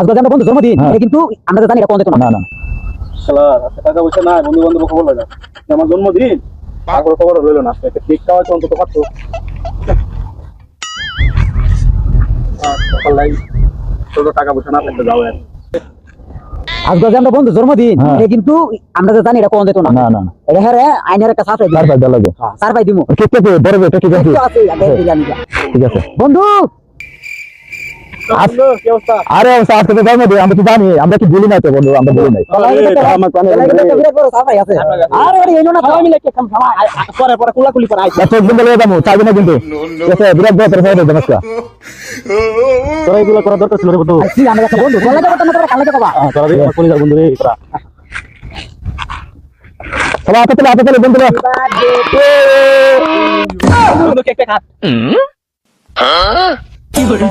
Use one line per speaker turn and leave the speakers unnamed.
আজকে আমরা বন্ধু জন্মদিন কিন্তু আমরা তো জানি এটা কোন দিন না না
শালা টাকা পয়সা নাই, বন্ধু বান্ধব খবর লাগে আমার জন্মদিন তারপর খবর রইলো না, একটা কেক খাওয়া তো অন্তত পারতো। সকাল লাই তোর টাকা পয়সা না থাকতে যাও।
আজকে আমরা বন্ধু জন্মদিন কিন্তু আমরা তো জানি এটা কোন দিন না না না এটা হ্যাঁ আইনের একটা সাথে সারপ্রাইজ দেওয়া লাগবে। সারপ্রাইজ দিমু কেকটা কই বড় বেটা ঠিক আছে ঠিক আছে বন্ধু।
কি অবস্থা?
আরে আজকে তো জন্মদিন আমরা তো জানি, আমরা কি বলি না তো বন্ধু, আমরা বলি নাই
আমার প্রাণে
আরে আরে এনো না সবাই মিলে কেক খাম পরে পরে কুলাকুলি করে আইছে
তো একদম বলে যাবো চাইবে না কিন্তু ঠিক আছে বিরাট বড় করে দেব নমস্কার। তোরা এগুলো করা দরকার ছিল রে বন্ধু।
আছি আমরা একটা বন্ধু বলে যাবো তোমরা কালে যাবা
তোরা রে কোন যা বন্ধু রে তোরা সবাই হাতে তুলে বন্ধুরা
বন্ধু কেক খাত কি করে